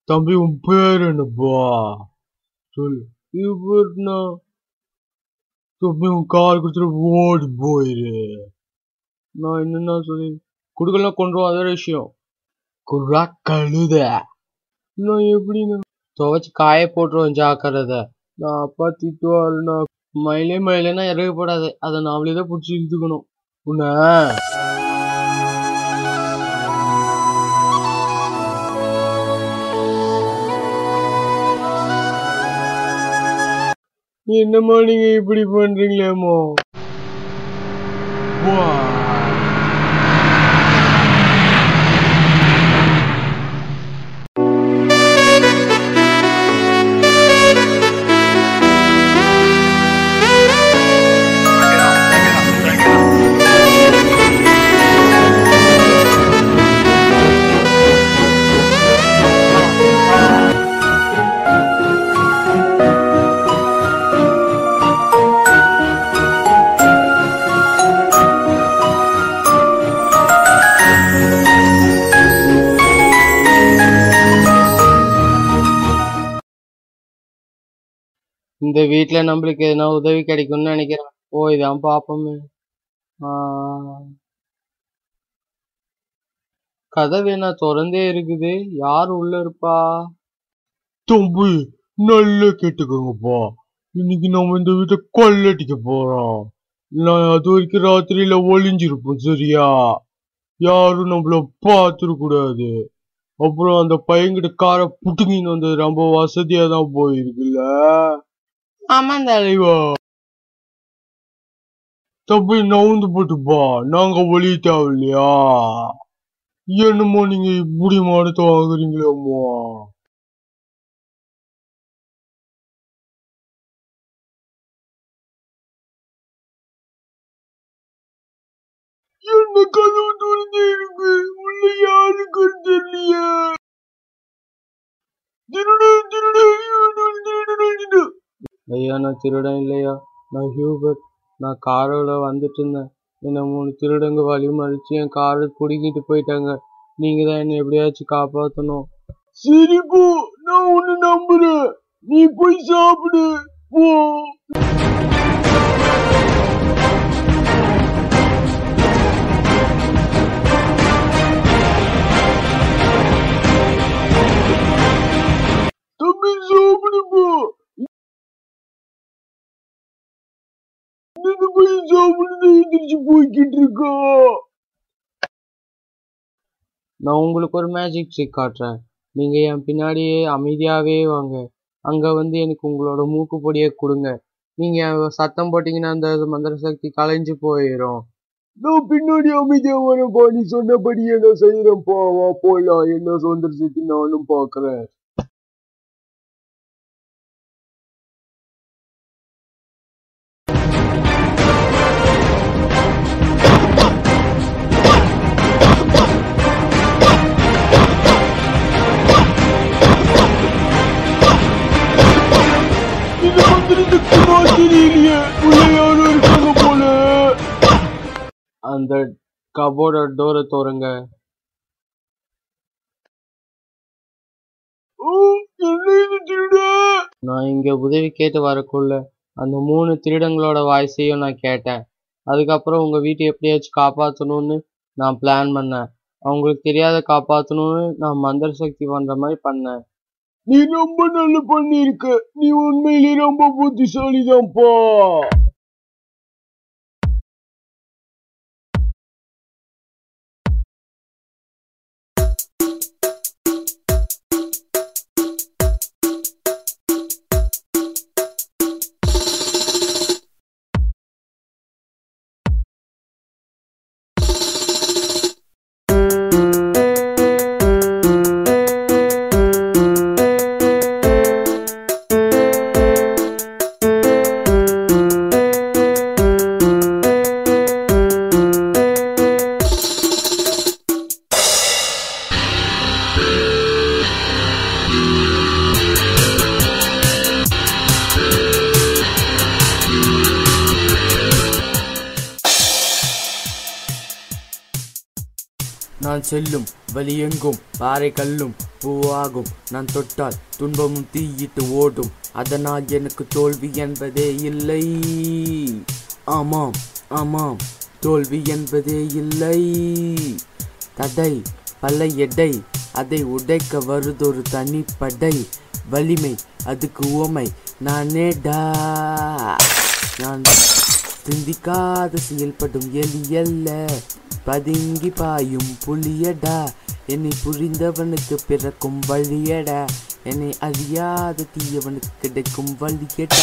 தம்பி உன் பேர் என்னப்பா? சொல்லு. இவர்னா தம்பி உன் கால் கொடுத்துட்டு ஓடி போயிரு. நான் என்னன்னா சொல்லி குடுக்கலாம் கொண்டுருவோம், அதே விஷயம். குர்ரா கழுத. நான் எப்படின்னு துவைச்சு காய போட்டுருவேன், ஜாக்கிரதை. நான் அப்பா திட்டுவாருன்னா மயிலேனா இறக்கப்படாது, அதை நாமளே தான் பிடிச்சி இழுத்துக்கணும். உன்ன என்னம்மா நீங்க இப்படி பண்றீங்களேமோ? இந்த வீட்டுல நம்மளுக்கு எதனா உதவி கிடைக்கும்னு நினைக்கிறேன். போய்தான் பாப்போமே. கதவு என்ன திறந்தே இருக்குது, யாரு உள்ள இருப்பா? தம்பி நல்லா கேட்டுக்கோங்கப்பா, இன்னைக்கு நம்ம இந்த வீட்டை கொள்ளடிக்க போறோம். நான் அது வரைக்கும் ராத்திரியில ஒளிஞ்சிருப்போம், சரியா? யாரும் நம்மள பாத்துடக்கூடாது. அப்புறம் அந்த பையன்கிட்ட காரை புட்டுங்கின்னு வந்தது ரொம்ப வசதியா தான் போயிருக்குல்ல. ஆமா தலைவா. தம்பி நவுந்து போட்டுப்பா, நாங்க ஒளி தேவையில்லையா? என்னமோ நீங்க இப்படி மாடத்தை வாங்குறீங்களேம்மா? என்ன கதவு துறந்தே இருக்கு, உள்ள யாருக்கு தெரியலையே. ஐயா நான் திருடன் இல்லையா, நான் ஹியூபர்ட். நான் காரோட வந்துட்டு இருந்தேன். என்ன 3 திருடங்க வழி மறிச்சு என் காரை குடிக்கிட்டு போயிட்டாங்க. நீங்க தான் என்ன எப்படியாச்சும் காப்பாத்தணும். சரி போ, நான் உன்னை நம்புறேன். நீ போய் சாப்பிடு போ. தம்பி சாப்பிடு போ. போய்கிட்டு இருக்கா. நான் உங்களுக்கு ஒரு மேஜிக் ட்ரிக் காட்டுறேன். நீங்க என் பின்னாடியே அமைதியாவே வாங்க. அங்க வந்து எனக்கு உங்களோட மூக்கு பொடியை கொடுங்க. நீங்க சத்தம் போட்டீங்கன்னா அந்த மந்திர சக்தி கலைஞ்சு போயிடும். நான் பின்னாடி அமைதியா வரப்பா, நீ சொன்னபடியே நான் செய்யறேன்ப்பா. வா போலாம், என்ன மந்திர சக்தி நானும் பாக்குறேன். அந்த கபோர்ட டோரை தோறுங்க. நான் இங்க உதவி கேட்டு வரக்குள்ள அந்த 3 திருடங்களோட வாய்ஸையும் நான் கேட்டேன். அதுக்கப்புறம் உங்க வீட்டை எப்படியாச்சும் காப்பாற்றணும்னு நான் பிளான் பண்ணேன். அவங்களுக்கு தெரியாத காப்பாற்றணும்னு நான் மந்திர சக்தி பண்ற மாதிரி பண்ணேன். நீ ரொம்ப நல்லா பண்ணிருக்க. நீ உண்மையிலே ரொம்ப புத்திசாலிதான்ப்பா. நான் செல்லும் வழியெங்கும் பாறை கல்லும் பூவாகும். நான் தொட்டால் துன்பமும் தீயிட்டு ஓடும். அதனால் எனக்கு தோல்வி என்பதே இல்லை. ஆமாம் ஆமாம், தோல்வி என்பதே இல்லை. தடை பல எடை, அதை உடைக்க வருதொரு தனிப்படை. வலிமை அதுக்கு உவமை நானேடா. நான் சிந்திக்காத செயல்படும் எலியல்ல, பதுங்கி பாயும் புலியடா. என்னை புரிந்தவனுக்கு பிறக்கும் வழியடா, என்னை அறியாத தீயவனுக்கு கிடைக்கும் வழியடா.